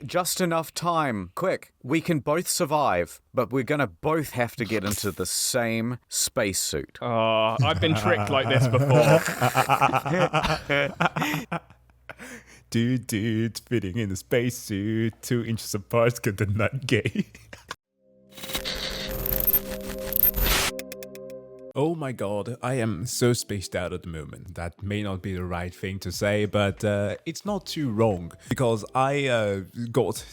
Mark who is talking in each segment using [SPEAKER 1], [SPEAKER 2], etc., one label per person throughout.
[SPEAKER 1] just enough time. Quick, we can both survive, but we're gonna both have to get into the same spacesuit.
[SPEAKER 2] I've been tricked like this before.
[SPEAKER 3] Dude, fitting in the spacesuit, 2 inches apart, get the nut gay. Oh my god, I am so spaced out at the moment. That may not be the right thing to say, but it's not too wrong. Because I got,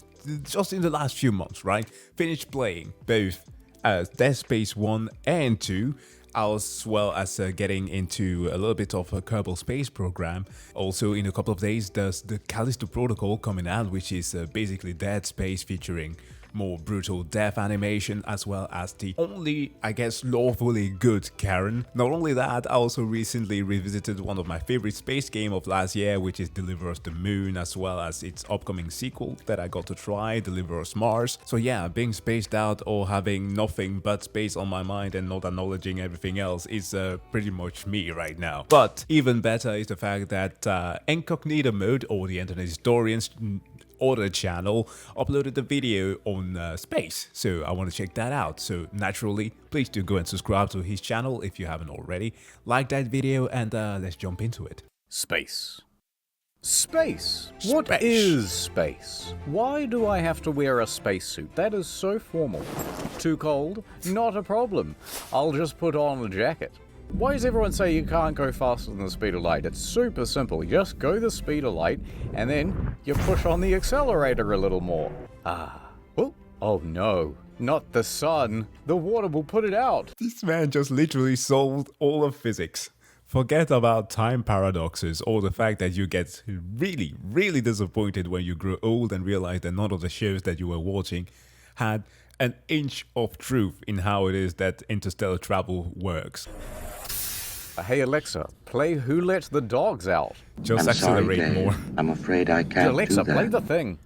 [SPEAKER 3] just in the last few months, right, finished playing both Dead Space 1 and 2, as well as getting into a little bit of a Kerbal Space Program. Also, in a couple of days, there's the Callisto Protocol coming out, which is basically Dead Space featuring more brutal death animation, as well as the only, I guess, lawfully good Karen. Not only that, I also recently revisited one of my favorite space game of last year, which is Deliver Us the Moon, as well as its upcoming sequel that I got to try, Deliver Us Mars. So yeah, being spaced out or having nothing but space on my mind and not acknowledging everything else is pretty much me right now. But even better is the fact that IncognitoMode, or the Internet Historians Order channel, uploaded a video on space, so I want to check that out. So naturally, please do go and subscribe to his channel if you haven't already. Like that video and let's jump into it.
[SPEAKER 1] Space. Space. What is space? Why do I have to wear a spacesuit? That is so formal. Too cold? Not a problem. I'll just put on a jacket. Why does everyone say you can't go faster than the speed of light? It's super simple. You just go the speed of light, and then you push on the accelerator a little more. Oh no, not the sun. The water will put it out.
[SPEAKER 3] This man just literally solved all of physics. Forget about time paradoxes or the fact that you get really disappointed when you grow old and realize that none of the shows that you were watching had an inch of truth in how it is that interstellar travel works.
[SPEAKER 1] Hey Alexa, play Who Let the Dogs Out.
[SPEAKER 3] Just
[SPEAKER 4] I'm
[SPEAKER 3] accelerate
[SPEAKER 4] sorry, Dave.
[SPEAKER 3] more.
[SPEAKER 4] I'm afraid I can't
[SPEAKER 1] Alexa,
[SPEAKER 4] do that.
[SPEAKER 1] play the thing.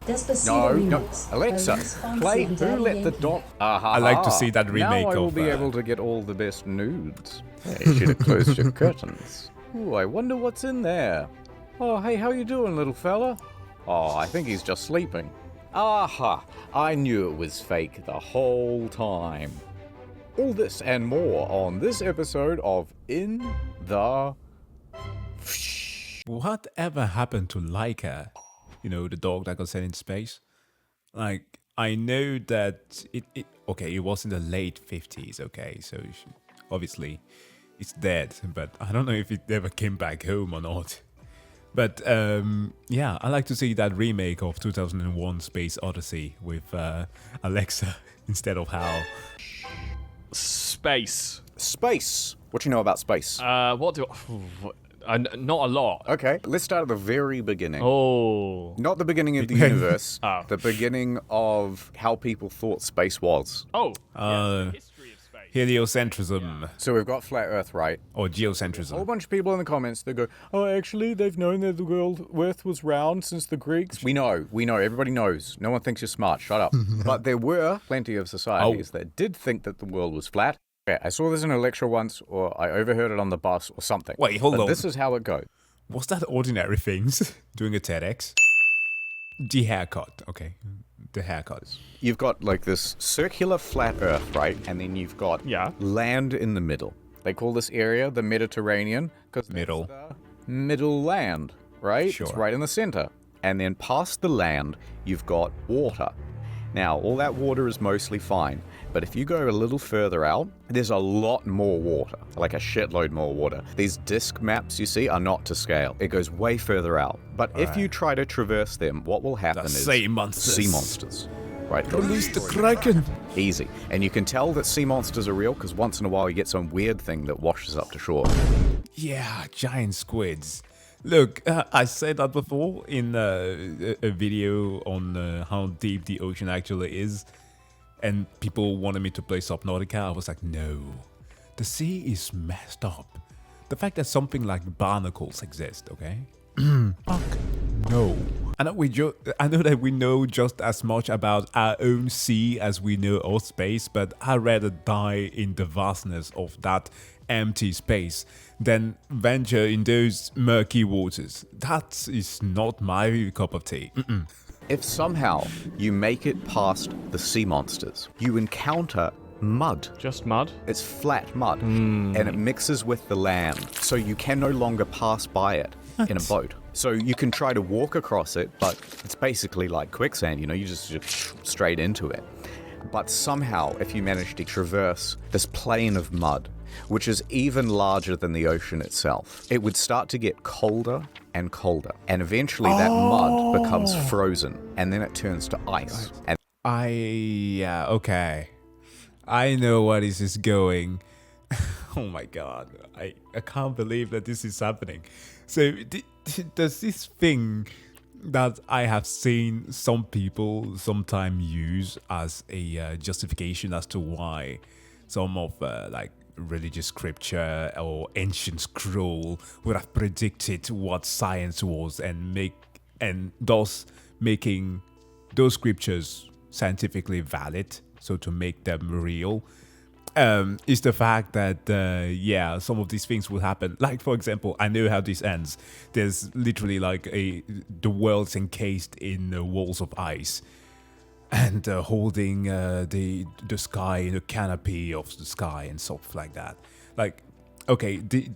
[SPEAKER 1] No. Alexa, play Who Let the Dog...
[SPEAKER 3] I like to see that remake
[SPEAKER 1] now I will
[SPEAKER 3] of,
[SPEAKER 1] be able to get all the best nudes. Hey, you should have closed your curtains. Ooh, I wonder what's in there. Oh, hey, how you doing, little fella? Oh, I think he's just sleeping. Aha! I knew it was fake the whole time. All this and more on this episode of In the...
[SPEAKER 3] Whatever happened to Laika? You know, the dog that got sent into space? Like, I know that it was in the late 50s, okay, so obviously it's dead, but I don't know if it ever came back home or not. But yeah, I like to see that remake of 2001 Space Odyssey with Alexa instead of Hal.
[SPEAKER 2] Space.
[SPEAKER 1] Space. What do you know about space?
[SPEAKER 2] Not a lot.
[SPEAKER 1] Okay, let's start at the very beginning.
[SPEAKER 2] Oh.
[SPEAKER 1] Not the beginning of the universe,
[SPEAKER 2] Oh.
[SPEAKER 1] the beginning of how people thought space was.
[SPEAKER 2] Oh. Yes, history of space.
[SPEAKER 3] Heliocentrism,
[SPEAKER 1] So we've got flat Earth, right?
[SPEAKER 3] or
[SPEAKER 1] A whole
[SPEAKER 3] geocentrism.
[SPEAKER 1] bunch of people in the comments, they go, oh, actually, they've known that the Earth was round since the Greeks. We know, everybody knows. No one thinks you're smart, shut up. But there were plenty of societies that did think that the world was flat. Okay, I saw this in a lecture once, or I overheard it on the bus, or something.
[SPEAKER 3] Wait, hold
[SPEAKER 1] But
[SPEAKER 3] on.
[SPEAKER 1] this is how it goes.
[SPEAKER 3] Was that Ordinary Things doing a TEDx? The haircut, okay. The haircut.
[SPEAKER 1] You've got like this circular flat Earth, right? And then you've got land in the middle. They call this area the Mediterranean because
[SPEAKER 3] Middle.
[SPEAKER 1] middle land, right?
[SPEAKER 3] Sure.
[SPEAKER 1] It's right in the center. And then past the land, you've got water. Now, all that water is mostly fine, but if you go a little further out, there's a lot more water, like a shitload more water. These disc maps you see are not to scale. It goes way further out. But if you try to traverse them, what will happen
[SPEAKER 3] The
[SPEAKER 1] is
[SPEAKER 3] sea monsters.
[SPEAKER 1] sea monsters. Right?
[SPEAKER 3] Release the Kraken!
[SPEAKER 1] Easy. And you can tell that sea monsters are real because once in a while you get some weird thing that washes up to shore.
[SPEAKER 3] Yeah, giant squids. Look, I said that before in a video on how deep the ocean actually is, and people wanted me to play Subnautica. I was like, no, the sea is messed up. The fact that something like barnacles exist, okay? Fuck no. I know that we know just as much about our own sea as we know of space, but I'd rather die in the vastness of that empty space than venture in those murky waters. That is not my cup of tea.
[SPEAKER 1] If somehow you make it past the sea monsters, you encounter mud.
[SPEAKER 2] Just mud?
[SPEAKER 1] It's flat mud, and it mixes with the land, so you can no longer pass by it in a boat. So you can try to walk across it, but it's basically like quicksand, you know, you just straight into it. But somehow, if you manage to traverse this plain of mud, which is even larger than the ocean itself, it would start to get colder and colder. And eventually that mud becomes frozen, and then it turns to ice. And
[SPEAKER 3] okay. I know where this is going. Oh my god. I can't believe that this is happening. So, does this thing that I have seen some people sometime use as a justification as to why some of like religious scripture or ancient scroll would have predicted what science was and thus making those scriptures scientifically valid, so to make them real, is the fact that some of these things will happen. Like, for example, I know how this ends. There's literally like the world's encased in walls of ice, and holding the sky in a canopy of the sky and stuff like that. Like, okay, the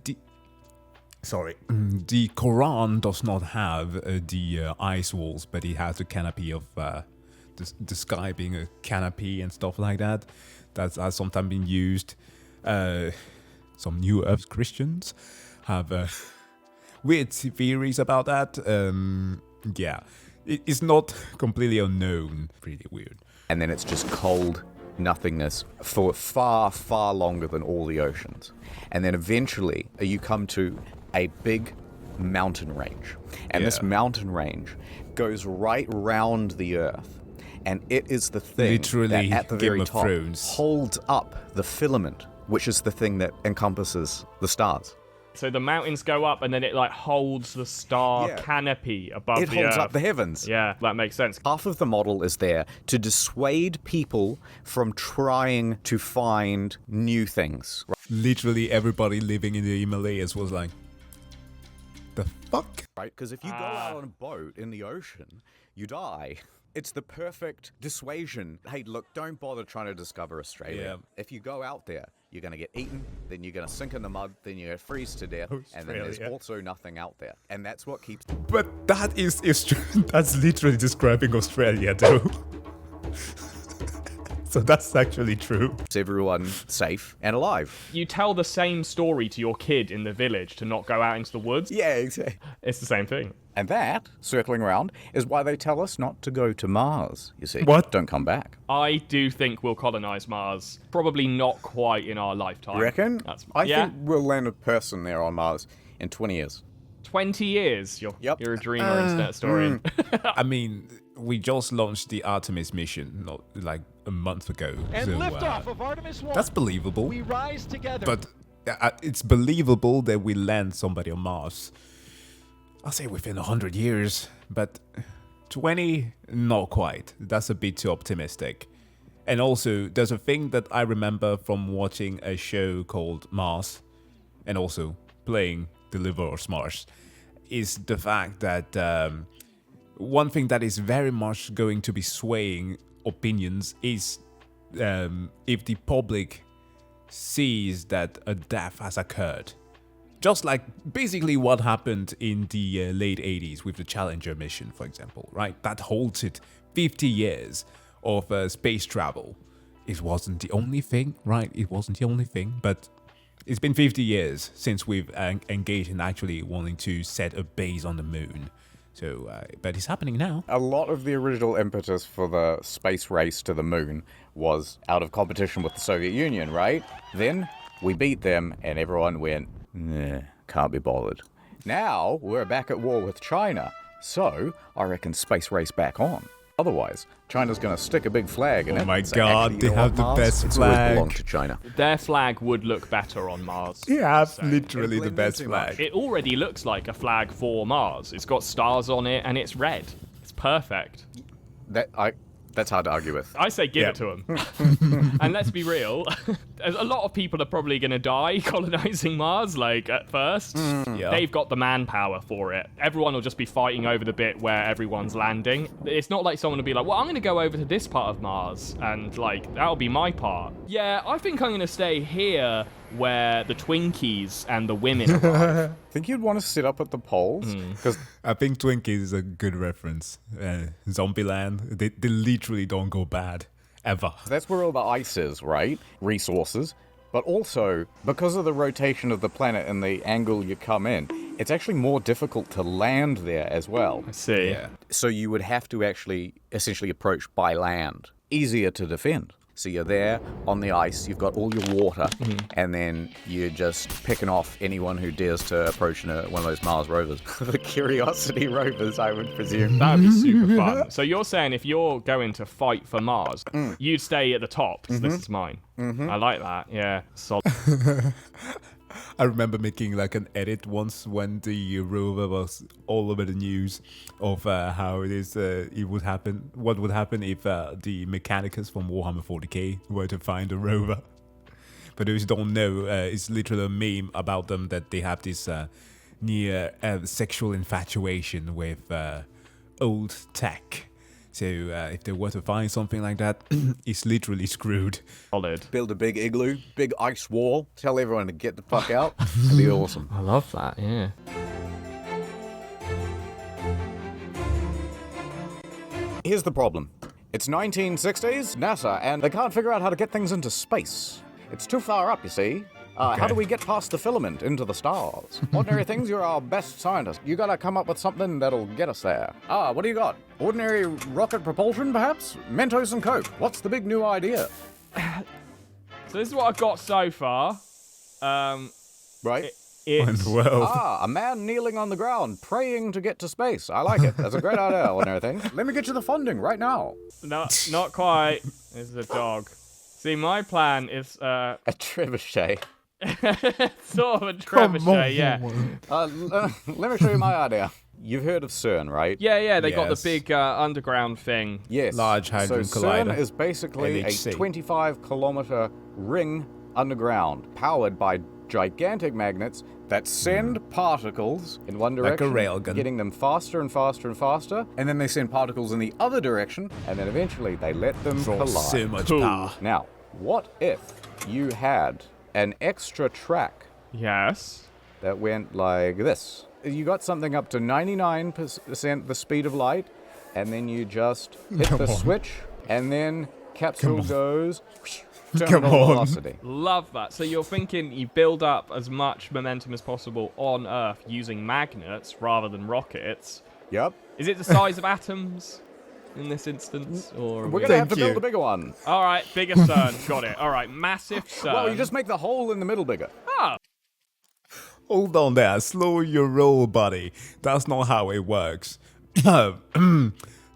[SPEAKER 3] Quran does not have the ice walls, but it has a canopy of the sky being a canopy and stuff like that. That has sometimes been used. Some New Earth Christians have weird theories about that. It's not completely unknown. Pretty weird.
[SPEAKER 1] and then it's just cold nothingness for far, far longer than all the oceans. And then eventually you come to a big mountain range. And this mountain range goes right round the Earth. And it is the thing
[SPEAKER 3] Literally,
[SPEAKER 1] that at the
[SPEAKER 3] Game
[SPEAKER 1] very
[SPEAKER 3] of
[SPEAKER 1] top
[SPEAKER 3] Thrones.
[SPEAKER 1] holds up the filament, which is the thing that encompasses the stars.
[SPEAKER 2] So the mountains go up, and then it like holds the star
[SPEAKER 1] Yeah.
[SPEAKER 2] canopy above
[SPEAKER 1] It
[SPEAKER 2] the
[SPEAKER 1] holds
[SPEAKER 2] Earth.
[SPEAKER 1] up the heavens.
[SPEAKER 2] Yeah, that makes sense.
[SPEAKER 1] Half of the model is there to dissuade people from trying to find new things.
[SPEAKER 3] Literally everybody living in the Himalayas was like, the fuck?
[SPEAKER 1] Right? Because if you go out on a boat in the ocean, you die. It's the perfect dissuasion. Hey, look, don't bother trying to discover Australia.
[SPEAKER 3] Yeah.
[SPEAKER 1] If you go out there, you're going to get eaten, then you're going to sink in the mud, then you're going to freeze to death, and then there's
[SPEAKER 3] Australia.
[SPEAKER 1] also nothing out there. And that's what keeps
[SPEAKER 3] But that is that's literally describing Australia though. So that's actually true.
[SPEAKER 1] everyone safe and alive.
[SPEAKER 2] You tell the same story to your kid in the village to not go out into the woods.
[SPEAKER 1] Yeah, exactly.
[SPEAKER 2] It's the same thing.
[SPEAKER 1] And that, circling around, is why they tell us not to go to Mars, you see.
[SPEAKER 3] What?
[SPEAKER 1] Don't come back.
[SPEAKER 2] I do think we'll colonize Mars. Probably not quite in our lifetime.
[SPEAKER 1] You reckon? I
[SPEAKER 2] yeah.
[SPEAKER 1] think we'll land a person there on Mars in 20 years.
[SPEAKER 2] 20 years. You're a dreamer, internet historian.
[SPEAKER 3] I mean, we just launched the Artemis mission not like a month ago.
[SPEAKER 4] And
[SPEAKER 3] so,
[SPEAKER 4] liftoff of Artemis 1.
[SPEAKER 3] that's believable.
[SPEAKER 4] We rise together.
[SPEAKER 3] But it's believable that we land somebody on Mars. I'll say within 100 years, but 20, not quite. That's a bit too optimistic. And also, there's a thing that I remember from watching a show called Mars, and also playing Deliver Us Mars, is the fact that one thing that is very much going to be swaying opinions is if the public sees that a death has occurred. Just like basically what happened in the late 80s with the Challenger mission, for example, right? That halted 50 years of space travel. It wasn't the only thing, right? It wasn't the only thing, but it's been 50 years since we've engaged in actually wanting to set a base on the moon. So, but it's happening now.
[SPEAKER 1] A lot of the original impetus for the space race to the moon was out of competition with the Soviet Union, right? Then we beat them and everyone went, nah, can't be bothered. Now we're back at war with China, so I reckon space race back on. Otherwise, China's gonna stick a big flag in it.
[SPEAKER 3] Oh my
[SPEAKER 1] and say,
[SPEAKER 3] God,
[SPEAKER 1] "Actually,
[SPEAKER 3] they
[SPEAKER 1] you know
[SPEAKER 3] have
[SPEAKER 1] what,
[SPEAKER 3] the
[SPEAKER 1] Mars?
[SPEAKER 3] best
[SPEAKER 1] It's always
[SPEAKER 3] flag."
[SPEAKER 1] belonged to China.
[SPEAKER 2] Their flag would look better on Mars.
[SPEAKER 3] Yeah,
[SPEAKER 2] So-
[SPEAKER 3] literally the
[SPEAKER 1] Blended
[SPEAKER 3] best
[SPEAKER 1] too much.
[SPEAKER 3] flag.
[SPEAKER 2] It already looks like a flag for Mars. It's got stars on it, and it's red. It's perfect.
[SPEAKER 1] That's hard to argue with.
[SPEAKER 2] I say give
[SPEAKER 3] Yeah.
[SPEAKER 2] it to them. And let's be real, a lot of people are probably going to die colonizing Mars, like, at first.
[SPEAKER 3] Yeah.
[SPEAKER 2] They've got the manpower for it. Everyone will just be fighting over the bit where everyone's landing. It's not like someone will be like, well, I'm going to go over to this part of Mars, and, like, that'll be my part. Yeah, I think I'm going to stay here where the Twinkies and the women arrive.
[SPEAKER 1] Think you'd want to sit up at the poles? Because
[SPEAKER 3] I think Twinkies is a good reference. Zombieland, they literally don't go bad. Ever.
[SPEAKER 1] that's where all the ice is, right? Resources. But also, because of the rotation of the planet and the angle you come in, it's actually more difficult to land there as well.
[SPEAKER 2] I see.
[SPEAKER 3] Yeah.
[SPEAKER 1] So you would have to actually essentially approach by land. Easier to defend. So you're there on the ice, you've got all your water, and then you're just picking off anyone who dares to approach one of those Mars rovers. The Curiosity rovers, I would presume.
[SPEAKER 2] That would be super fun. So you're saying if you're going to fight for Mars, you'd stay at the top, 'cause this is mine. I like that, yeah. Solid.
[SPEAKER 3] I remember making like an edit once when the rover was all over the news of how it would happen, what would happen if the Mechanicus from Warhammer 40k were to find a rover. For those who don't know, it's literally a meme about them that they have this near sexual infatuation with old tech. So if they were to find something like that, it's literally screwed.
[SPEAKER 2] Solid.
[SPEAKER 1] Build a big igloo, big ice wall, tell everyone to get the fuck out. It'd be awesome.
[SPEAKER 2] I love that, yeah.
[SPEAKER 1] Here's the problem. It's 1960s, NASA, and they can't figure out how to get things into space. It's too far up, you see. How do we get past the filament into the stars? Ordinary things, you're our best scientist. You gotta come up with something that'll get us there. What do you got? Ordinary rocket propulsion, perhaps? Mentos and Coke. What's the big new idea?
[SPEAKER 2] So this is what I've got so far.
[SPEAKER 1] Right?
[SPEAKER 2] It's...
[SPEAKER 3] Well,
[SPEAKER 1] A man kneeling on the ground, praying to get to space. I like it. That's a great idea, ordinary thing. Let me get you the funding right now.
[SPEAKER 2] No, not quite. This is a dog. See, my plan is
[SPEAKER 1] A trebuchet.
[SPEAKER 2] sort of a trebuchet, yeah.
[SPEAKER 1] Let me show you my idea. You've heard of CERN, right?
[SPEAKER 2] Yeah, they got the
[SPEAKER 3] Yes.
[SPEAKER 2] big underground thing.
[SPEAKER 1] Yes.
[SPEAKER 3] Large Hadron
[SPEAKER 1] so
[SPEAKER 3] Collider.
[SPEAKER 1] CERN is basically
[SPEAKER 3] LHC.
[SPEAKER 1] a 25-kilometer ring underground, powered by gigantic magnets that send particles in one
[SPEAKER 3] Like a
[SPEAKER 1] direction,
[SPEAKER 3] railgun.
[SPEAKER 1] getting them faster and faster and faster, and then they send particles in the other direction, and then eventually they let them
[SPEAKER 3] draw
[SPEAKER 1] collide.
[SPEAKER 3] so much
[SPEAKER 2] Cool.
[SPEAKER 3] power.
[SPEAKER 1] Now, what if you had an extra track
[SPEAKER 2] Yes.
[SPEAKER 1] that went like this? You got something up to 99% the speed of light, and then you just hit the switch, and then capsule goes terminal velocity.
[SPEAKER 2] Love that. So you're thinking you build up as much momentum as possible on Earth using magnets rather than rockets.
[SPEAKER 1] Yep.
[SPEAKER 2] Is it the size of atoms in this instance? Or
[SPEAKER 1] We're gonna have to
[SPEAKER 3] Thank you.
[SPEAKER 1] build a bigger one.
[SPEAKER 2] All right, bigger CERN. Got it. All right, massive CERN.
[SPEAKER 1] Well, you just make the hole in the middle bigger.
[SPEAKER 2] Oh,
[SPEAKER 3] Hold on there, slow your roll, buddy. That's not how it works.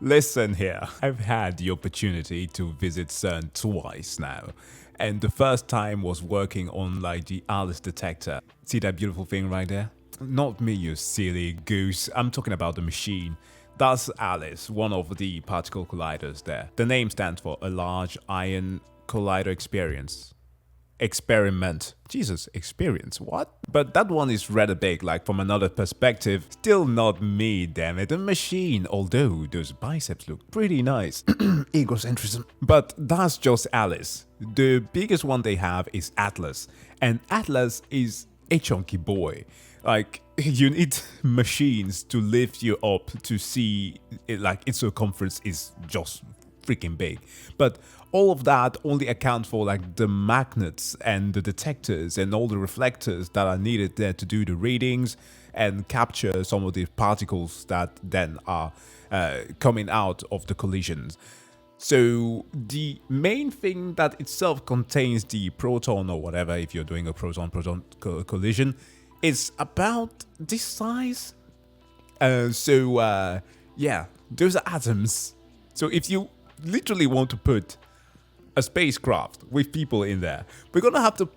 [SPEAKER 3] Listen here, I've had the opportunity to visit CERN twice now. And the first time was working on like the Alice detector. See that beautiful thing right there? Not me, you silly goose. I'm talking about the machine. That's Alice, one of the particle colliders there. The name stands for a Large Iron Collider Experiment. Jesus, experience, what? But that one is rather big, like from another perspective. Still not me, damn it, a machine, although those biceps look pretty nice. Egocentrism. But that's just Alice. The biggest one they have is Atlas, and Atlas is a chunky boy. Like, you need machines to lift you up to see it, like its circumference is just freaking big. But all of that only account for like the magnets and the detectors and all the reflectors that are needed there to do the readings and capture some of the particles that then are coming out of the collisions. So the main thing that itself contains the proton or whatever, if you're doing a proton-proton collision, is about this size. Yeah, those are atoms. So if you literally want to put a spacecraft with people in there, we're gonna have to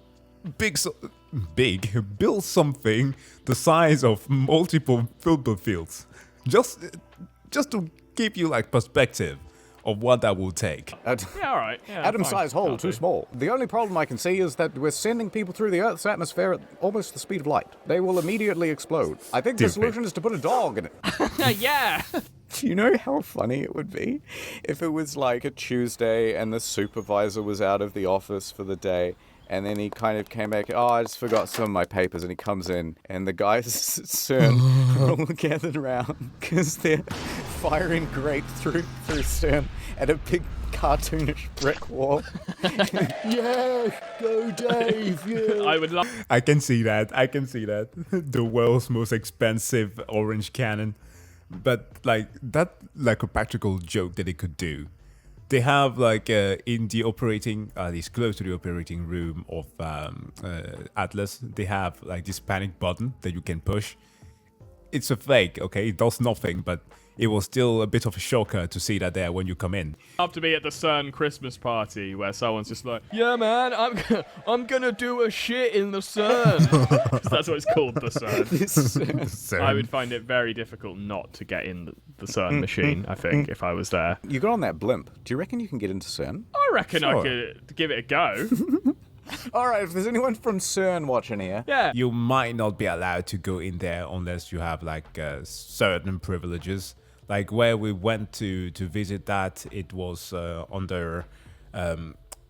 [SPEAKER 3] build something the size of multiple football fields. Just to give you like perspective of what that will take.
[SPEAKER 2] Yeah, all right. Yeah,
[SPEAKER 1] Atom-sized
[SPEAKER 2] fine.
[SPEAKER 1] hole,
[SPEAKER 2] That'll
[SPEAKER 1] too
[SPEAKER 2] do.
[SPEAKER 1] small. The only problem I can see is that we're sending people through the Earth's atmosphere at almost the speed of light. They will immediately explode. I think the
[SPEAKER 3] Stupid.
[SPEAKER 1] solution is to put a dog in it.
[SPEAKER 2] Yeah.
[SPEAKER 1] Do you know how funny it would be if it was like a Tuesday and the supervisor was out of the office for the day, and then he kind of came back, oh, I just forgot some of my papers, and he comes in, and the guys at CERN are all gathered around because they're firing grape through CERN at a big cartoonish brick wall. Yeah, go Dave, yeah.
[SPEAKER 2] I would love.
[SPEAKER 3] I can see that. The world's most expensive orange cannon. But like that, like a practical joke that they could do. They have like in the operating, at least close to the operating room of Atlas, they have like this panic button that you can push. It's a fake, okay? It does nothing, but it was still a bit of a shocker to see that there when you come in.
[SPEAKER 2] Love to be at the CERN Christmas party where someone's just like, yeah, man, I'm gonna do a shit in the CERN. 'Cause that's what it's called, the CERN.
[SPEAKER 3] So,
[SPEAKER 2] I would find it very difficult not to get in the CERN machine, I think, if I was there.
[SPEAKER 1] You got on that blimp. Do you reckon you can get into CERN?
[SPEAKER 2] I reckon I
[SPEAKER 3] Sure.
[SPEAKER 2] could give it a go.
[SPEAKER 1] All right, if there's anyone from CERN watching here,
[SPEAKER 2] Yeah.
[SPEAKER 3] you might not be allowed to go in there unless you have like certain privileges. Like where we went to visit that, it was under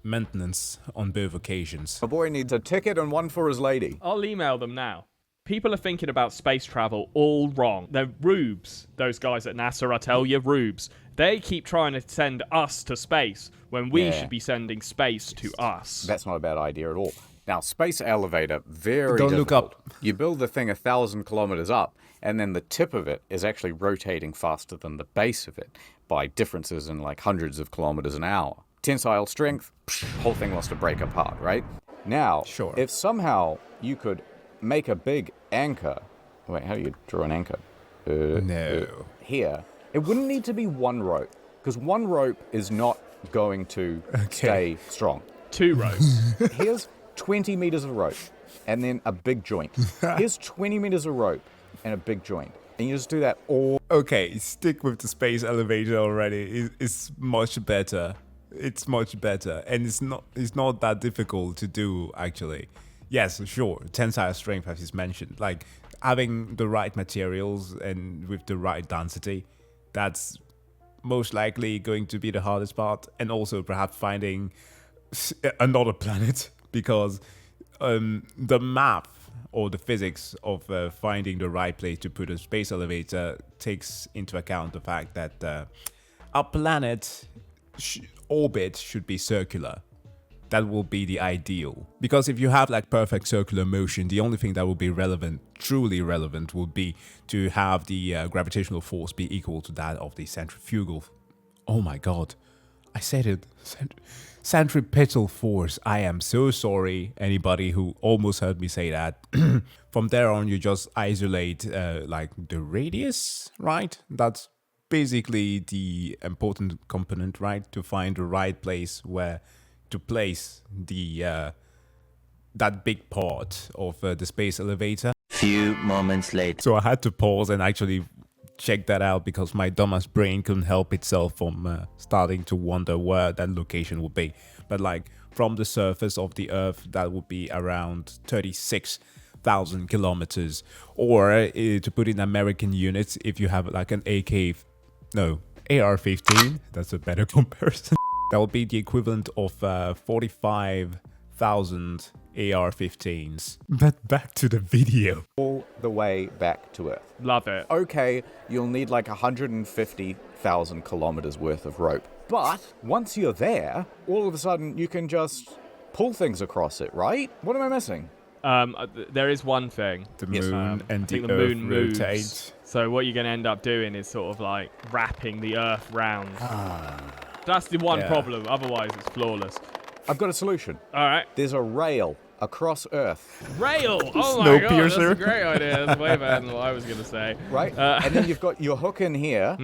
[SPEAKER 3] maintenance on both occasions.
[SPEAKER 1] a boy needs a ticket and one for his lady.
[SPEAKER 2] I'll email them now. People are thinking about space travel all wrong. They're rubes. Those guys at NASA, I tell you, rubes. They keep trying to send us to space when we
[SPEAKER 1] Yeah.
[SPEAKER 2] should be sending space to us.
[SPEAKER 1] That's not a bad idea at all. Now, space elevator, very
[SPEAKER 3] Don't look
[SPEAKER 1] difficult.
[SPEAKER 3] up.
[SPEAKER 1] You build the thing 1,000 kilometers up, and then the tip of it is actually rotating faster than the base of it by differences in like hundreds of kilometers an hour. Tensile strength, whole thing wants to break apart, right? Now,
[SPEAKER 3] Sure.
[SPEAKER 1] if somehow you could make a big anchor, wait, how do you draw an anchor?
[SPEAKER 3] No.
[SPEAKER 1] Here, it wouldn't need to be one rope, because one rope is not going to stay strong.
[SPEAKER 2] 2 rows.
[SPEAKER 1] Here's 20 meters of rope and then a big joint. Here's 20 meters of rope and a big joint. And you just do that all.
[SPEAKER 3] Okay, stick with the space elevator already. It's much better. It's much better, and it's not that difficult to do actually. Yes, sure, tensile strength as is mentioned, like having the right materials and with the right density, that's most likely going to be the hardest part, and also perhaps finding another planet because the math or the physics of finding the right place to put a space elevator takes into account the fact that our planet orbit should be circular. That will be the ideal. Because if you have like perfect circular motion, the only thing that will be relevant, truly relevant, would be to have the gravitational force be equal to that of the centrifugal. Oh my god, I said it. Centripetal force. I am so sorry, anybody who almost heard me say that. From there on, you just isolate like the radius, right? That's basically the important component, right? To find the right place where to place the that big part of the space elevator.
[SPEAKER 5] Few moments later.
[SPEAKER 3] So I had to pause and actually check that out because my dumbass brain couldn't help itself from starting to wonder where that location would be. But like from the surface of the Earth, that would be around 36,000 kilometers. Or to put in American units, if you have like an AR-15, that's a better comparison. That would be the equivalent of 45,000 AR-15s. But back to the video.
[SPEAKER 1] All the way back to Earth.
[SPEAKER 2] Love it.
[SPEAKER 1] Okay, you'll need like 150,000 kilometers worth of rope. But once you're there, all of a sudden you can just pull things across it, right? What am I missing?
[SPEAKER 2] There is one thing.
[SPEAKER 3] The
[SPEAKER 1] Yes.
[SPEAKER 3] moon
[SPEAKER 2] I
[SPEAKER 3] and
[SPEAKER 2] think
[SPEAKER 3] the
[SPEAKER 2] the
[SPEAKER 3] Earth
[SPEAKER 2] moon moves.
[SPEAKER 3] rotate.
[SPEAKER 2] So what you're going to end up doing is sort of like wrapping the Earth round. That's the one
[SPEAKER 3] Yeah.
[SPEAKER 2] problem. Otherwise, it's flawless.
[SPEAKER 1] I've got a solution.
[SPEAKER 2] All right.
[SPEAKER 1] There's a rail across Earth,
[SPEAKER 2] Rail. Oh my god, that's
[SPEAKER 3] Snowpiercer.
[SPEAKER 2] a great idea. That's way better than what I was going to say.
[SPEAKER 1] right? And then you've got your hook in here.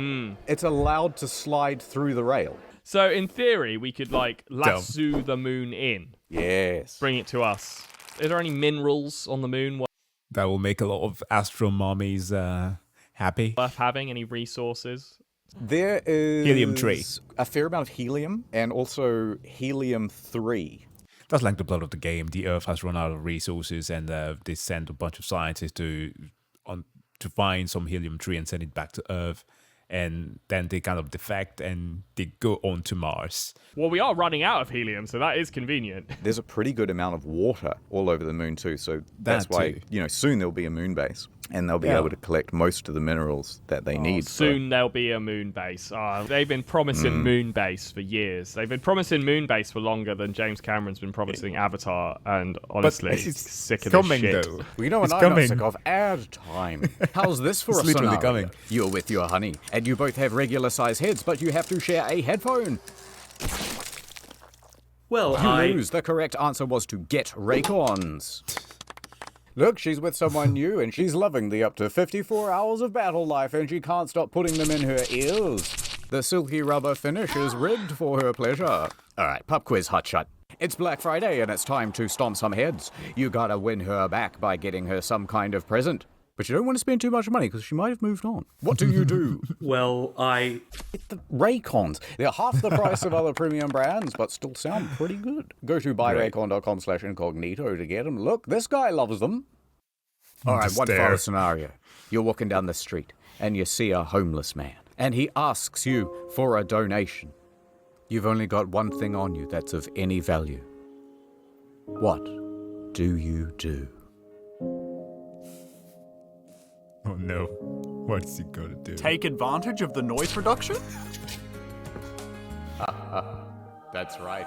[SPEAKER 1] It's allowed to slide through the rail.
[SPEAKER 2] So in theory, we could like lasso the moon in,
[SPEAKER 1] Yes.
[SPEAKER 2] bring it to us. Is there any minerals on the moon
[SPEAKER 3] That will make a lot of astro mommies happy.
[SPEAKER 2] worth having? Any resources?
[SPEAKER 1] There is
[SPEAKER 3] Helium-3.
[SPEAKER 1] a fair amount of helium and also helium-3.
[SPEAKER 3] That's like the plot of the game. The Earth has run out of resources, and they send a bunch of scientists to find some helium-3 and send it back to Earth. And then they kind of defect and they go on to Mars.
[SPEAKER 2] Well, we are running out of helium, so that is convenient.
[SPEAKER 1] There's a pretty good amount of water all over the moon too, so that's
[SPEAKER 3] That
[SPEAKER 1] why,
[SPEAKER 3] too.
[SPEAKER 1] soon there'll be a moon base. And they'll be
[SPEAKER 3] Yeah.
[SPEAKER 1] able to collect most of the minerals that they need.
[SPEAKER 2] Soon there'll be a moon base. They've been promising moon base for years. They've been promising moon base for longer than James Cameron's been promising Avatar. And honestly,
[SPEAKER 3] it's
[SPEAKER 2] sick of
[SPEAKER 3] coming
[SPEAKER 2] this shit.
[SPEAKER 3] though.
[SPEAKER 1] Well, you know what
[SPEAKER 3] It's
[SPEAKER 1] I'm
[SPEAKER 3] coming.
[SPEAKER 1] not sick of? Ad time. How's this for
[SPEAKER 3] It's
[SPEAKER 1] a
[SPEAKER 3] literally
[SPEAKER 1] scenario?
[SPEAKER 3] coming.
[SPEAKER 1] You're with your honey, and you both have regular size heads, but you have to share a headphone.
[SPEAKER 6] Well,
[SPEAKER 1] You lose. The correct answer was to get Raycons. Look, she's with someone new, and she's loving the up to 54 hours of battle life, and she can't stop putting them in her ears. The silky rubber finish is rigged for her pleasure. All right, pub quiz hotshot. It's Black Friday, and it's time to stomp some heads. You gotta win her back by getting her some kind of present. But you don't want to spend too much money, because she might have moved on. What do you do?
[SPEAKER 6] well, I
[SPEAKER 1] The Raycons. They're half the price of other premium brands, but still sound pretty good. Go to buyraycon.com/incognito to get them. Look, this guy loves them. All right, one final scenario. You're walking down the street, and you see a homeless man, and he asks you for a donation. You've only got one thing on you that's of any value. What do you do?
[SPEAKER 3] Oh no. What's he gonna do?
[SPEAKER 7] Take advantage of the noise reduction?
[SPEAKER 1] That's right.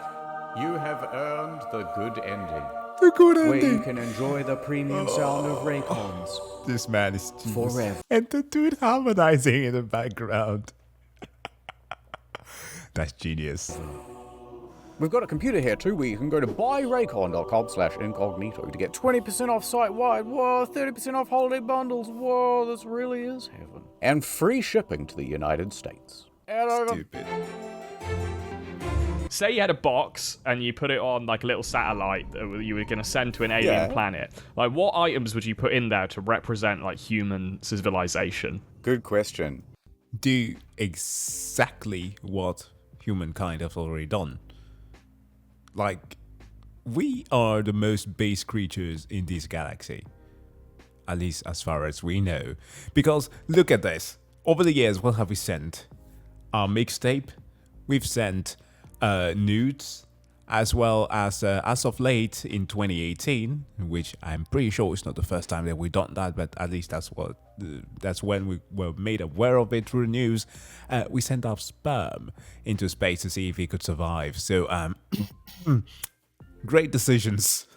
[SPEAKER 1] You have earned the good ending.
[SPEAKER 3] The good
[SPEAKER 1] Where you
[SPEAKER 3] ending.
[SPEAKER 1] can enjoy the premium sound of Raycons.
[SPEAKER 3] This man is genius.
[SPEAKER 1] Forever.
[SPEAKER 3] And the dude harmonizing in the background. That's genius.
[SPEAKER 1] We've got a computer here too where you can go to buyraycon.com/incognito to get 20% off site-wide. Whoa, 30% off holiday bundles. Whoa, this really is heaven. And free shipping to the United States. And over.
[SPEAKER 3] Stupid.
[SPEAKER 2] Say you had a box and you put it on like a little satellite that you were going to send to an alien
[SPEAKER 1] Yeah.
[SPEAKER 2] planet. Like, what items would you put in there to represent like human civilization?
[SPEAKER 1] Good question.
[SPEAKER 3] Do exactly what humankind has already done. Like, we are the most base creatures in this galaxy. At least as far as we know. Because, look at this. Over the years, what have we sent? Our mixtape. We've sent nudes. As well as of late in 2018, which I'm pretty sure it's not the first time that we've done that, but at least that's when we were made aware of it through the news. We sent our sperm into space to see if it could survive. So, great decisions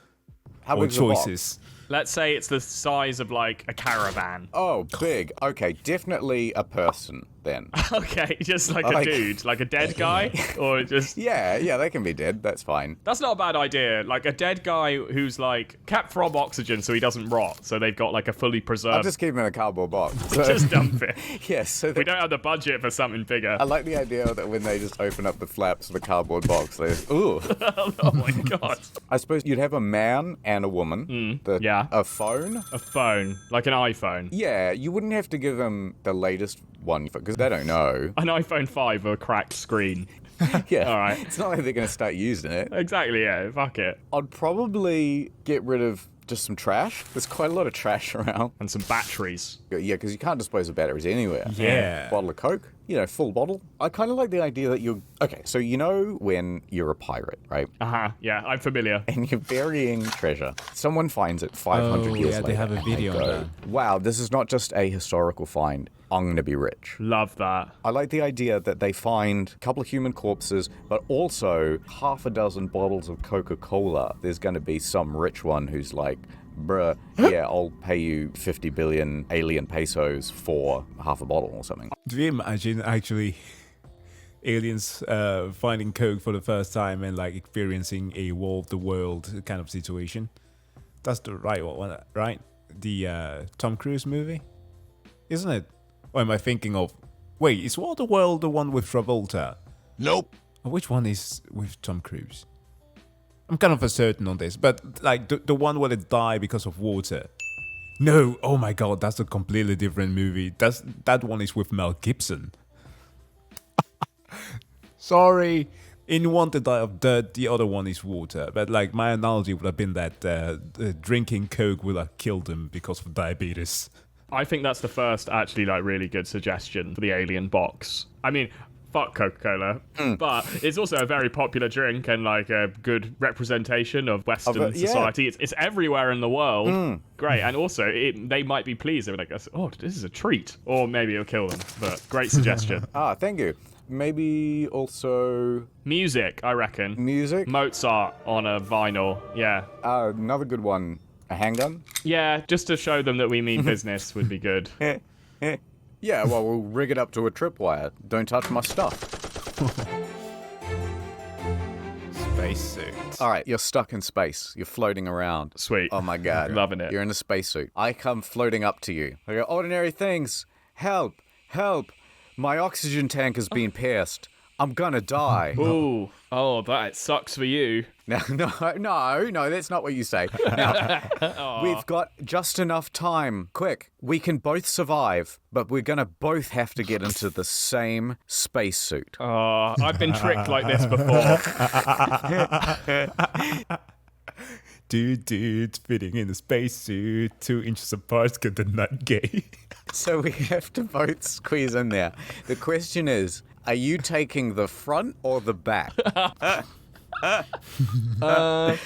[SPEAKER 1] How
[SPEAKER 3] or
[SPEAKER 1] big's the box?
[SPEAKER 3] choices.
[SPEAKER 2] Let's say it's the size of like a caravan.
[SPEAKER 1] Oh, big. Okay, definitely a person then.
[SPEAKER 2] Okay, just like
[SPEAKER 1] Like-
[SPEAKER 2] a dude, like a dead guy, or just.
[SPEAKER 1] Yeah, they can be dead. That's fine.
[SPEAKER 2] That's not a bad idea. Like a dead guy who's like kept from oxygen so he doesn't rot. So they've got like a fully
[SPEAKER 1] I'll
[SPEAKER 2] preserved.
[SPEAKER 1] just keep him in a cardboard box. So,
[SPEAKER 2] Just dump it.
[SPEAKER 1] yeah, so
[SPEAKER 2] We don't have the budget for something bigger.
[SPEAKER 1] I like the idea that when they just open up the flaps of the cardboard box, they just, ooh.
[SPEAKER 2] Oh my god.
[SPEAKER 1] I suppose you'd have a man and a woman.
[SPEAKER 2] yeah.
[SPEAKER 1] A phone.
[SPEAKER 2] A phone, like an iPhone.
[SPEAKER 1] Yeah, you wouldn't have to give them the latest one because they don't know.
[SPEAKER 2] An iPhone 5 with a cracked screen.
[SPEAKER 1] Yeah.
[SPEAKER 2] All right.
[SPEAKER 1] It's not like they're going to start using it.
[SPEAKER 2] Exactly, yeah. Fuck it.
[SPEAKER 1] I'd probably get rid of just some trash. There's quite a lot of trash around.
[SPEAKER 2] And some batteries.
[SPEAKER 1] Yeah, because you can't dispose of batteries anywhere.
[SPEAKER 3] Yeah.
[SPEAKER 1] Bottle of Coke, full bottle. I kind of like the idea that you're... Okay, so you know when you're a pirate, right?
[SPEAKER 2] Uh-huh. Yeah, I'm familiar.
[SPEAKER 1] And you're burying treasure. Someone finds it 500
[SPEAKER 3] Oh,
[SPEAKER 1] years
[SPEAKER 3] yeah,
[SPEAKER 1] later.
[SPEAKER 3] they have a
[SPEAKER 1] and
[SPEAKER 3] video on
[SPEAKER 1] go,
[SPEAKER 3] that.
[SPEAKER 1] wow, this is not just a historical find. I'm going to be rich.
[SPEAKER 2] Love that.
[SPEAKER 1] I like the idea that they find a couple of human corpses, but also half a dozen bottles of Coca-Cola. There's going to be some rich one who's like, bruh, yeah, I'll pay you 50 billion alien pesos for half a bottle or something.
[SPEAKER 3] Do you imagine actually aliens finding Coke for the first time and like experiencing a war of the world kind of situation? That's the right one, right? The Tom Cruise movie, isn't it? Or am I thinking of? Wait, is War of the World the one with Travolta?
[SPEAKER 7] Nope.
[SPEAKER 3] Or which one is with Tom Cruise? I'm kind of uncertain on this, but like the one where they die because of water. No, oh my god, that's a completely different movie. That one is with Mel Gibson. Sorry. In one they die of dirt, the other one is water. But like my analogy would have been that drinking Coke will have killed them because of diabetes.
[SPEAKER 2] I think that's the first actually like really good suggestion for the alien box. I mean, fuck Coca-Cola, but it's also a very popular drink and like a good representation of Western society. It's everywhere in the world. Great, and also they might be pleased. They're like, oh, this is a treat, or maybe it'll kill them. But great suggestion.
[SPEAKER 1] Thank you. Maybe also
[SPEAKER 2] Music, I reckon.
[SPEAKER 1] music.
[SPEAKER 2] Mozart on a vinyl, yeah.
[SPEAKER 1] Another good one. A handgun.
[SPEAKER 2] Yeah, just to show them that we mean business would be good.
[SPEAKER 1] Yeah, well, we'll rig it up to a tripwire. Don't touch my stuff.
[SPEAKER 3] Spacesuit.
[SPEAKER 1] All right, you're stuck in space. You're floating around.
[SPEAKER 2] Sweet.
[SPEAKER 1] Oh my god.
[SPEAKER 2] Loving it.
[SPEAKER 1] You're in a spacesuit. I come floating up to you. I go, ordinary things. Help. Help. My oxygen tank has been pierced. I'm gonna die.
[SPEAKER 2] Ooh. Oh, that sucks for you.
[SPEAKER 1] No, that's not what you say. Now, we've got just enough time. Quick, we can both survive, but we're gonna both have to get into the same spacesuit.
[SPEAKER 2] Oh, I've been tricked like this before.
[SPEAKER 3] Dude, fitting in a spacesuit, 2 inches apart, get the nut gay.
[SPEAKER 1] So we have to both squeeze in there. The question is, are you taking the front or the back?
[SPEAKER 2] I'll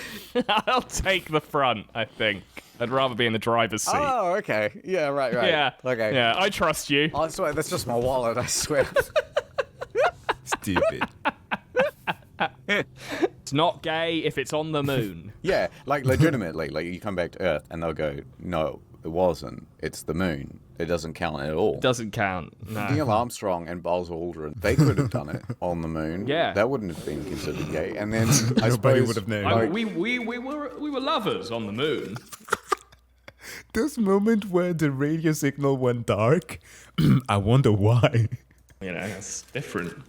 [SPEAKER 2] take the front, I think. I'd rather be in the driver's seat.
[SPEAKER 1] Oh, okay. Yeah, right.
[SPEAKER 2] Yeah.
[SPEAKER 1] Okay.
[SPEAKER 2] Yeah, I trust you.
[SPEAKER 1] Oh, I swear, that's just my wallet, I swear.
[SPEAKER 3] Stupid.
[SPEAKER 2] It's not gay if it's on the moon.
[SPEAKER 1] Yeah, like legitimately. Like you come back to Earth and they'll go, no, it wasn't. It's the moon. It doesn't count at all.
[SPEAKER 2] Doesn't count. No.
[SPEAKER 1] Neil Armstrong and Buzz Aldrin, they could have done it on the moon.
[SPEAKER 2] Yeah.
[SPEAKER 1] That wouldn't have been considered gay. And then I
[SPEAKER 3] Nobody
[SPEAKER 1] suppose
[SPEAKER 3] would have known.
[SPEAKER 2] I mean, we were lovers on the moon.
[SPEAKER 3] This moment where the radio signal went dark, I wonder why.
[SPEAKER 2] You know, it's different.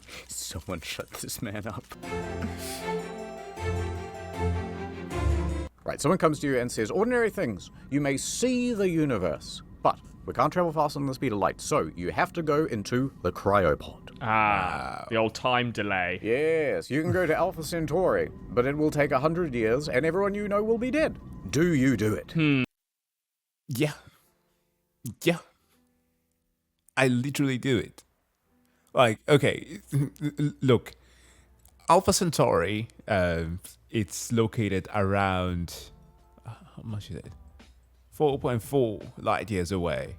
[SPEAKER 1] someone shut this man up. Right, someone comes to you and says, ordinary things, you may see the universe, but we can't travel faster than the speed of light, so you have to go into the cryopod.
[SPEAKER 2] The old time delay.
[SPEAKER 1] Yes, you can go to Alpha Centauri, but it will take 100 years and everyone you know will be dead. Do you do it?
[SPEAKER 3] Yeah. I literally do it. Like, okay, look, Alpha Centauri, it's located around, how much is it? 4.4 light years away,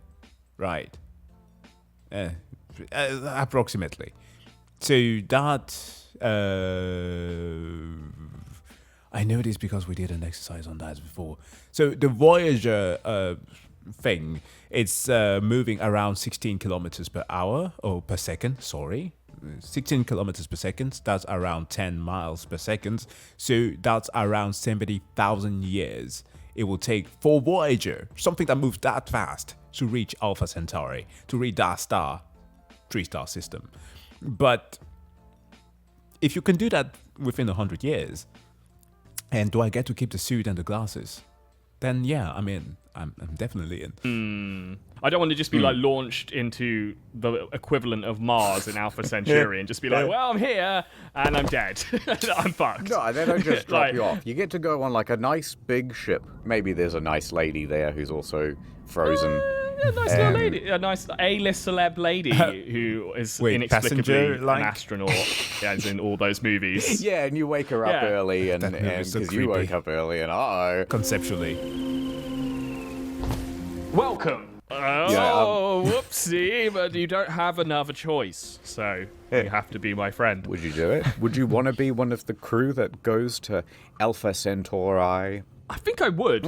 [SPEAKER 3] right? Approximately. So that, I know this because we did an exercise on that before. So the Voyager thing, it's moving around 16 kilometers per hour, or per second, sorry. 16 kilometers per second, that's around 10 miles per second. So that's around 70,000 years it will take for Voyager, something that moves that fast, to reach Alpha Centauri, to reach that star, 3-star system. But if you can do that within 100 years, and do I get to keep the suit and the glasses? Then yeah, I'm in. I'm definitely in.
[SPEAKER 2] I don't want to just be like launched into the equivalent of Mars in Alpha Centauri and just be like, well, I'm here and I'm dead. I'm fucked.
[SPEAKER 1] No, they don't just drop
[SPEAKER 2] Like-
[SPEAKER 1] you off. You get to go on like a nice big ship. Maybe there's a nice lady there who's also frozen.
[SPEAKER 2] A nice little lady, a nice A-list celeb lady who is
[SPEAKER 3] Wait,
[SPEAKER 2] inexplicably
[SPEAKER 3] passenger, like?
[SPEAKER 2] an astronaut, as in all those movies.
[SPEAKER 1] Yeah, and you wake her up
[SPEAKER 2] Yeah.
[SPEAKER 1] early, and
[SPEAKER 3] That movie is
[SPEAKER 1] because
[SPEAKER 3] so
[SPEAKER 1] you woke
[SPEAKER 3] creepy.
[SPEAKER 1] up early, and uh-oh.
[SPEAKER 3] Conceptually.
[SPEAKER 2] Welcome. Whoopsie, but you don't have another choice, so you have to be my friend.
[SPEAKER 1] Would you do it? Would you want to be one of the crew that goes to Alpha Centauri?
[SPEAKER 2] I think I would.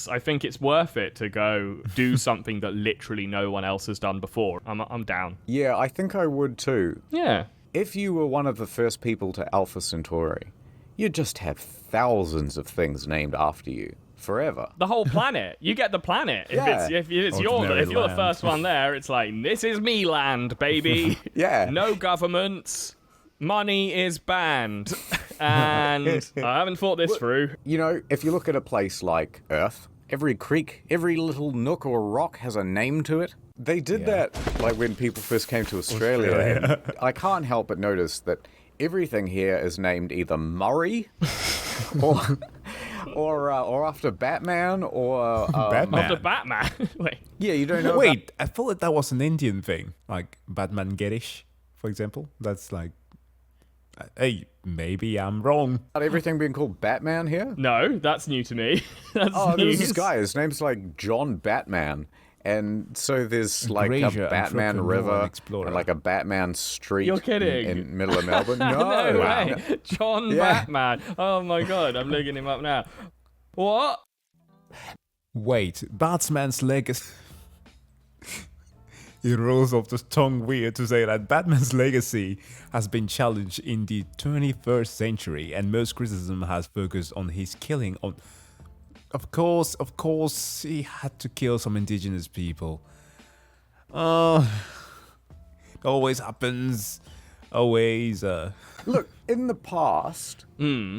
[SPEAKER 2] I think it's worth it to go do something that literally no one else has done before. I'm down.
[SPEAKER 1] Yeah, I think I would too.
[SPEAKER 2] Yeah.
[SPEAKER 1] If you were one of the first people to Alpha Centauri, you'd just have thousands of things named after you forever.
[SPEAKER 2] The whole planet. You get the planet.
[SPEAKER 1] Yeah.
[SPEAKER 2] If you're
[SPEAKER 3] Ordinary
[SPEAKER 2] the
[SPEAKER 3] land.
[SPEAKER 2] first one there, it's like, this is me land, baby.
[SPEAKER 1] Yeah.
[SPEAKER 2] No governments. Money is banned. And I haven't thought this through.
[SPEAKER 1] You know, if you look at a place like Earth, every creek, every little nook or rock has a name to it. They did that like when people first came to Australia. And I can't help but notice that everything here is named either Murray or or after Batman or
[SPEAKER 3] Batman.
[SPEAKER 2] After Batman. Wait.
[SPEAKER 1] Yeah, you don't know.
[SPEAKER 3] Wait, I thought that was an Indian thing, like Batman Getish, for example. That's like, hey, maybe I'm wrong.
[SPEAKER 1] about everything being called Batman here.
[SPEAKER 2] No, that's new to me. That's
[SPEAKER 1] Oh, there's
[SPEAKER 2] news.
[SPEAKER 1] this guy. His name's like John Batman. And so there's like
[SPEAKER 3] Grazier,
[SPEAKER 1] a Batman
[SPEAKER 3] entrepreneur and
[SPEAKER 1] river
[SPEAKER 3] explorer.
[SPEAKER 1] and like a Batman street.
[SPEAKER 2] You're kidding.
[SPEAKER 1] In middle of Melbourne. No,
[SPEAKER 2] No
[SPEAKER 1] wow.
[SPEAKER 2] way. John
[SPEAKER 1] Yeah.
[SPEAKER 2] Batman. Oh my god, I'm looking him up now. What?
[SPEAKER 3] Wait, Batman's legacy. It rolls off the tongue weird to say that Batman's legacy has been challenged in the 21st century, and most criticism has focused on his killing on. Of course, he had to kill some indigenous people. It always happens. Always.
[SPEAKER 1] Look, in the past,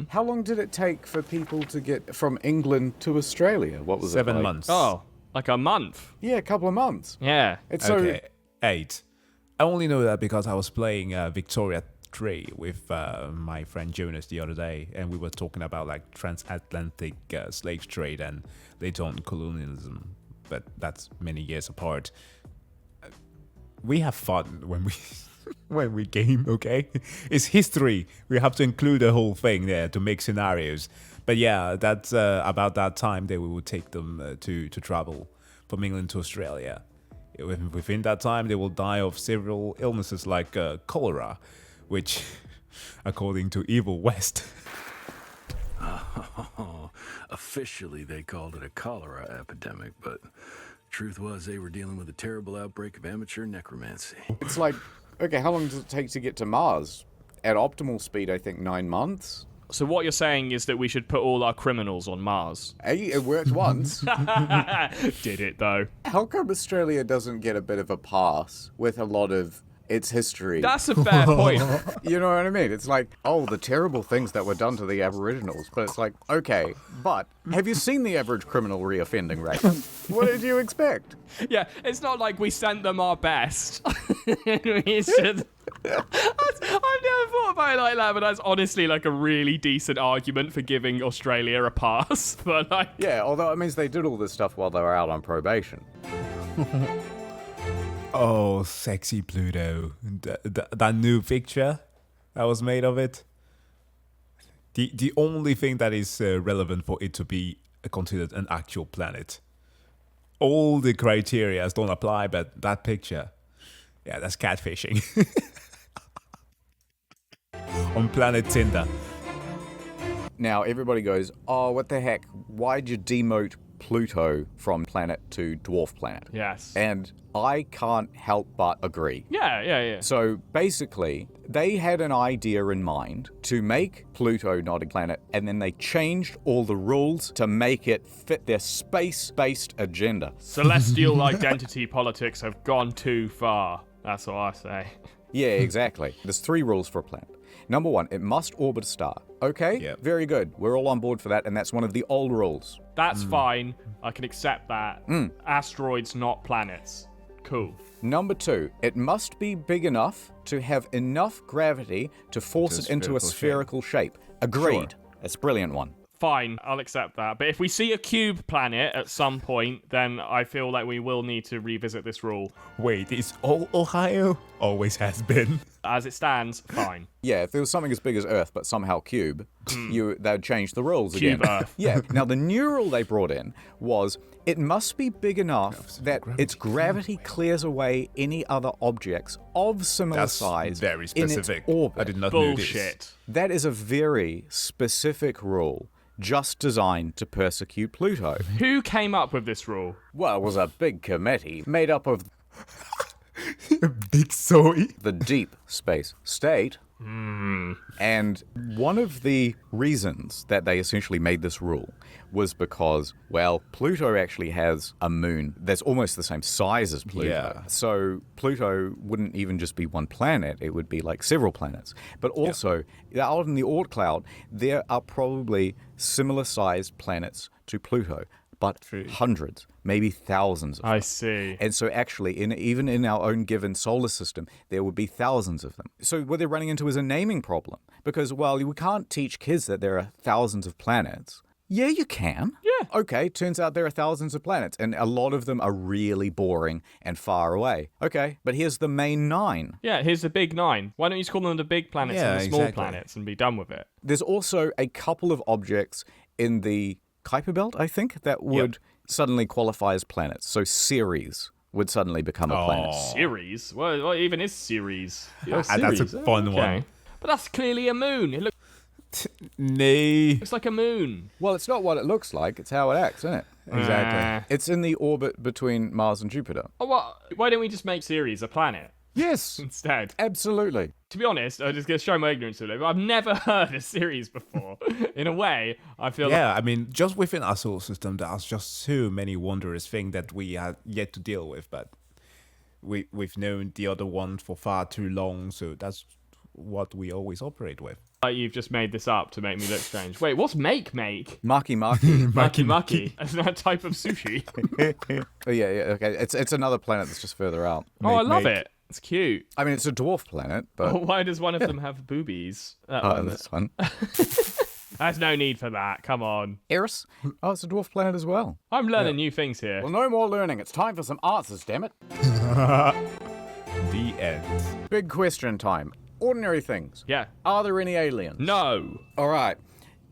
[SPEAKER 1] how long did it take for people to get from England to Australia? What was it?
[SPEAKER 3] 7
[SPEAKER 1] like?
[SPEAKER 3] months.
[SPEAKER 2] Oh, like a month.
[SPEAKER 1] Yeah, a couple of months.
[SPEAKER 2] Yeah.
[SPEAKER 1] It's so.
[SPEAKER 3] Okay, 8. I only know that because I was playing Victoria 3 with my friend Jonas the other day, and we were talking about like transatlantic slave trade and later on colonialism, but that's many years apart. We have fun when we when we game, okay? It's history. We have to include the whole thing there to make scenarios. But yeah, that's about that time that we would take them to travel from England to Australia. Within that time, they will die of several illnesses like cholera, which, according to Evil West,
[SPEAKER 6] Officially, they called it a cholera epidemic, but truth was they were dealing with a terrible outbreak of amateur necromancy.
[SPEAKER 1] It's like, okay, how long does it take to get to Mars? At optimal speed, I think 9 months.
[SPEAKER 2] So what you're saying is that we should put all our criminals on Mars.
[SPEAKER 1] Hey, it worked once.
[SPEAKER 2] Did it though?
[SPEAKER 1] How come Australia doesn't get a bit of a pass with a lot of its history?
[SPEAKER 2] That's a fair point.
[SPEAKER 1] You know what I mean? It's like, oh, the terrible things that were done to the Aboriginals. But it's like, okay, but have you seen the average criminal reoffending rate? What did you expect?
[SPEAKER 2] Yeah, it's not like we sent them our best. We should... I've never thought about it like that, but that's honestly like a really decent argument for giving Australia a pass. But like,
[SPEAKER 1] Yeah, although it means they did all this stuff while they were out on probation.
[SPEAKER 3] oh, sexy Pluto, that new picture that was made of it. The only thing that is relevant for it to be considered an actual planet. All the criteria don't apply, but that picture, yeah, that's catfishing. On planet Tinder.
[SPEAKER 1] Now, everybody goes, oh, what the heck? Why'd you demote Pluto from planet to dwarf planet?
[SPEAKER 2] yes.
[SPEAKER 1] And I can't help but agree.
[SPEAKER 2] Yeah.
[SPEAKER 1] So basically, they had an idea in mind to make Pluto not a planet, and then they changed all the rules to make it fit their space-based agenda.
[SPEAKER 2] Celestial identity politics have gone too far. That's what I say.
[SPEAKER 1] Yeah, exactly. There's 3 rules for a planet. Number 1, it must orbit a star. Okay,
[SPEAKER 3] Yep.
[SPEAKER 1] very good. We're all on board for that, and that's one of the old rules.
[SPEAKER 2] That's fine. I can accept that. Asteroids, not planets. Cool.
[SPEAKER 1] Number 2, it must be big enough to have enough gravity to force it into a spherical shape. Agreed. That's a brilliant one.
[SPEAKER 2] Fine, I'll accept that. But if we see a cube planet at some point, then I feel like we will need to revisit this rule.
[SPEAKER 3] Wait, is all Ohio? Always has been.
[SPEAKER 2] As it stands, fine.
[SPEAKER 1] Yeah, if there was something as big as Earth but somehow cube, they'd change the rules
[SPEAKER 2] Cube
[SPEAKER 1] again.
[SPEAKER 2] Earth.
[SPEAKER 1] Yeah. Now the new rule they brought in was it must be big enough that its gravity clears away any other objects of similar
[SPEAKER 3] That's
[SPEAKER 1] size
[SPEAKER 3] very
[SPEAKER 1] in
[SPEAKER 3] specific.
[SPEAKER 1] its orbit.
[SPEAKER 3] I did not know this.
[SPEAKER 2] Bullshit.
[SPEAKER 1] That is a very specific rule, just designed to persecute Pluto.
[SPEAKER 2] Who came up with this rule?
[SPEAKER 1] Well, it was a big committee made up of
[SPEAKER 3] Big soy.
[SPEAKER 1] the deep space state. And one of the reasons that they essentially made this rule was because, well, Pluto actually has a moon that's almost the same size as Pluto.
[SPEAKER 3] Yeah.
[SPEAKER 1] So Pluto wouldn't even just be one planet, it would be like several planets. But also, out in the Oort cloud, there are probably similar sized planets to Pluto. but hundreds, maybe thousands of them.
[SPEAKER 2] I see.
[SPEAKER 1] And so actually, even in our own given solar system, there would be thousands of them. So what they're running into is a naming problem. Because, well, we can't teach kids that there are thousands of planets. Yeah, you can.
[SPEAKER 2] Yeah.
[SPEAKER 1] Okay, turns out there are thousands of planets, and a lot of them are really boring and far away. Okay, but here's the main 9.
[SPEAKER 2] Yeah, here's the big 9. Why don't you just call them the big planets and the small planets and be done with it?
[SPEAKER 1] There's also a couple of objects in the Kuiper Belt, I think, that would suddenly qualify as planets. So Ceres would suddenly become a planet.
[SPEAKER 2] Ceres? What even is Ceres?
[SPEAKER 3] That's a fun one.
[SPEAKER 2] But that's clearly a moon. It
[SPEAKER 3] Nay.
[SPEAKER 2] looks like a moon.
[SPEAKER 1] Well, it's not what it looks like, it's how it acts, isn't it?
[SPEAKER 3] Exactly.
[SPEAKER 1] It's in the orbit between Mars and Jupiter.
[SPEAKER 2] Oh, what? Why don't we just make Ceres a planet
[SPEAKER 1] Yes,
[SPEAKER 2] instead?
[SPEAKER 1] absolutely.
[SPEAKER 2] To be honest, I'm just going to show my ignorance of it, but I've never heard of Ceres before. In a way, I feel
[SPEAKER 3] Yeah, I mean, just within our solar system, there's just so many wondrous things that we have yet to deal with, but we've known the other ones for far too long, so that's what we always operate with.
[SPEAKER 2] like you've just made this up to make me look strange. Wait, what's make?
[SPEAKER 1] Maki.
[SPEAKER 2] Maki. Isn't that a type of sushi?
[SPEAKER 1] Oh, yeah, okay. It's another planet that's just further out.
[SPEAKER 2] Oh, I love it. It's cute.
[SPEAKER 1] I mean, it's a dwarf planet, but...
[SPEAKER 2] Why does one of them have boobies?
[SPEAKER 1] this one.
[SPEAKER 2] There's no need for that. Come on.
[SPEAKER 1] Eris? Oh, it's a dwarf planet as well.
[SPEAKER 2] I'm learning new things here.
[SPEAKER 1] Well, no more learning. It's time for some answers, damn it.
[SPEAKER 3] The end.
[SPEAKER 1] Big question time. Ordinary things.
[SPEAKER 2] Yeah.
[SPEAKER 1] Are there any aliens?
[SPEAKER 2] No.
[SPEAKER 1] All right.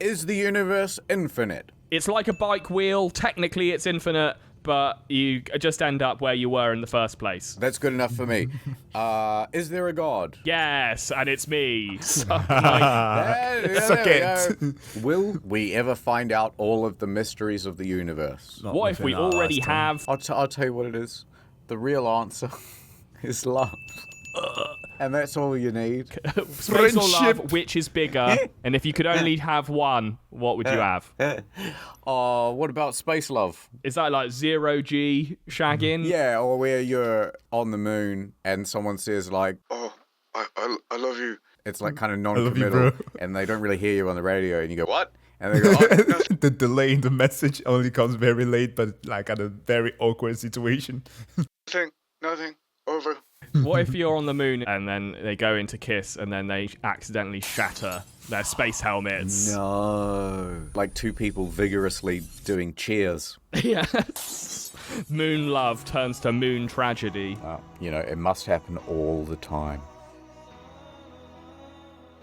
[SPEAKER 1] Is the universe infinite?
[SPEAKER 2] It's like a bike wheel. Technically, it's infinite, but you just end up where you were in the first place.
[SPEAKER 1] That's good enough for me. Is there a god?
[SPEAKER 2] Yes, and it's me.
[SPEAKER 1] Suck
[SPEAKER 3] it.
[SPEAKER 1] Will we ever find out all of the mysteries of the universe?
[SPEAKER 2] What if we
[SPEAKER 3] within our
[SPEAKER 2] already
[SPEAKER 3] lifetime.
[SPEAKER 2] have?
[SPEAKER 1] I'll tell you what it is. The real answer is love. And that's all you need.
[SPEAKER 2] Space or love, which is bigger? And if you could only have one, what would you have?
[SPEAKER 1] What about space love?
[SPEAKER 2] Is that like 0G shagging?
[SPEAKER 1] Yeah, or where you're on the moon and someone says like, "Oh, I love you." It's like kind of non-committal,
[SPEAKER 3] bro.
[SPEAKER 1] and they don't really hear you on the radio, and you go, "What?" And they go, "Oh, no."
[SPEAKER 3] The delay in the message only comes very late, but like at a very awkward situation.
[SPEAKER 1] Nothing, over.
[SPEAKER 2] What if you're on the moon and then they go into kiss and then they accidentally shatter their space helmets?
[SPEAKER 1] No. Like two people vigorously doing cheers.
[SPEAKER 2] Yeah. Moon love turns to moon tragedy.
[SPEAKER 1] It must happen all the time.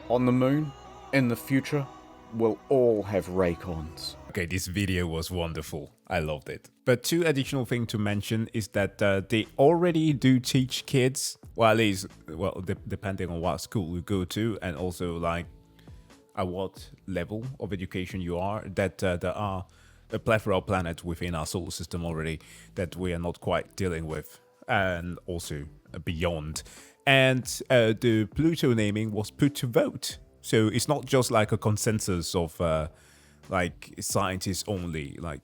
[SPEAKER 1] On the moon, in the future, we'll all have Raycons.
[SPEAKER 3] Okay, this video was wonderful. I loved it. But two additional things to mention is that they already do teach kids, well, at least, depending on what school you go to, and also like at what level of education you are, that there are a plethora of planets within our solar system already that we are not quite dealing with, and also beyond. And the Pluto naming was put to vote. So it's not just like a consensus of like scientists only. Like,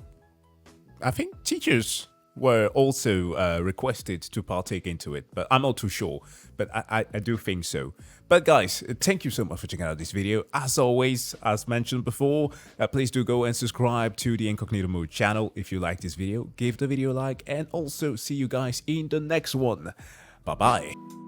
[SPEAKER 3] I think teachers were also requested to partake into it, but I'm not too sure. But I do think so. But guys, thank you so much for checking out this video. As always, as mentioned before, please do go and subscribe to the IncognitoMode channel if you like this video. Give the video a like, and also see you guys in the next one. Bye bye.